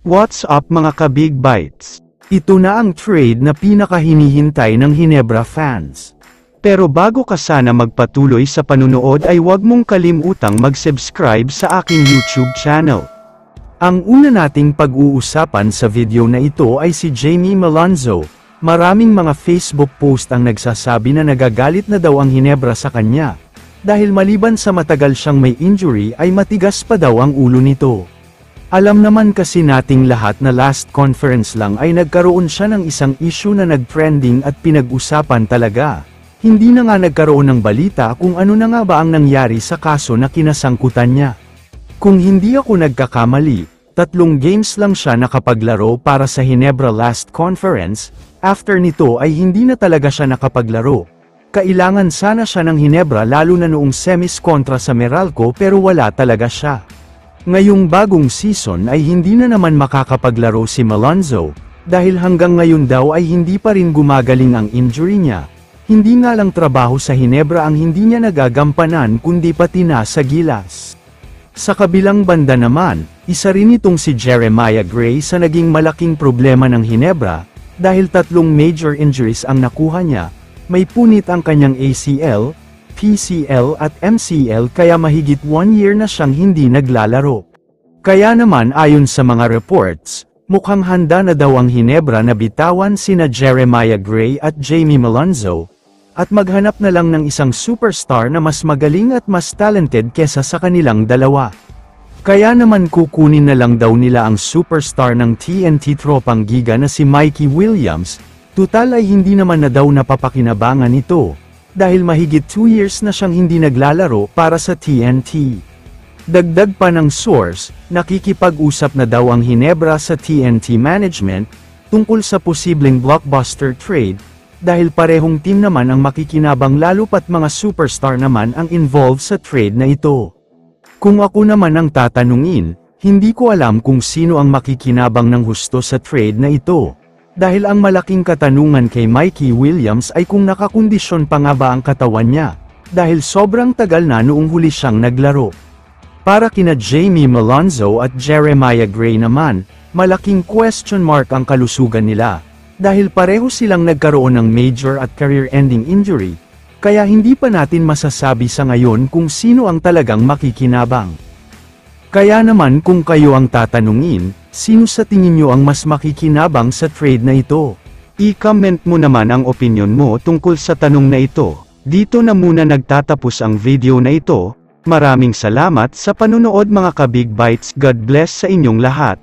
What's up mga ka-Big Bites? Ito na ang trade na pinakahinihintay ng Hinebra fans. Pero bago ka sana magpatuloy sa panunood ay huwag mong kalimutang mag-subscribe sa aking YouTube channel. Ang una nating pag-uusapan sa video na ito ay si Jamie Malonzo. Maraming mga Facebook post ang nagsasabi na nagagalit na daw ang Hinebra sa kanya. Dahil maliban sa matagal siyang may injury ay matigas pa daw ang ulo nito. Alam naman kasi nating lahat na last conference lang ay nagkaroon siya ng isang issue na nag-trending at pinag-usapan talaga. Hindi na nga nagkaroon ng balita kung ano na nga ba ang nangyari sa kaso na kinasangkutan niya. Kung hindi ako nagkakamali, 3 games lang siya nakapaglaro para sa Hinebra last conference, after nito ay hindi na talaga siya nakapaglaro. Kailangan sana siya ng Hinebra lalo na noong semis kontra sa Meralco pero wala talaga siya. Ngayong bagong season ay hindi na naman makakapaglaro si Malonzo, dahil hanggang ngayon daw ay hindi pa rin gumagaling ang injury niya. Hindi nga lang trabaho sa Hinebra ang hindi niya nagagampanan kundi pati na sa gilas. Sa kabilang banda naman, isa rin itong si Jeremiah Gray sa naging malaking problema ng Hinebra, dahil 3 major injuries ang nakuha niya, may punit ang kanyang ACL, PCL at MCL kaya mahigit 1 year na siyang hindi naglalaro. Kaya naman ayon sa mga reports, mukhang handa na daw ang Hinebra na bitawan sina Jeremiah Gray at Jamie Malonzo, at maghanap na lang ng isang superstar na mas magaling at mas talented kesa sa kanilang dalawa. Kaya naman kukunin na lang daw nila ang superstar ng TNT tropang giga na si Mikey Williams, tutal ay hindi naman na daw napapakinabangan ito. Dahil mahigit 2 years na siyang hindi naglalaro para sa TNT. Dagdag pa ng source, nakikipag-usap na daw ang Hinebra sa TNT management, tungkol sa posibleng blockbuster trade, dahil parehong team naman ang makikinabang lalo pat mga superstar naman ang involved sa trade na ito. Kung ako naman ang tatanungin, hindi ko alam kung sino ang makikinabang ng husto sa trade na ito. Dahil ang malaking katanungan kay Mikey Williams ay kung nakakondisyon pa nga ba ang katawan niya, dahil sobrang tagal na noong huli siyang naglaro. Para kina Jamie Malonzo at Jeremiah Gray naman, malaking question mark ang kalusugan nila, dahil pareho silang nagkaroon ng major at career-ending injury, kaya hindi pa natin masasabi sa ngayon kung sino ang talagang makikinabang. Kaya naman kung kayo ang tatanungin, sino sa tingin nyo ang mas makikinabang sa trade na ito? I-comment mo naman ang opinion mo tungkol sa tanong na ito. Dito na muna nagtatapos ang video na ito. Maraming salamat sa panunood mga ka-Big Bites. God bless sa inyong lahat.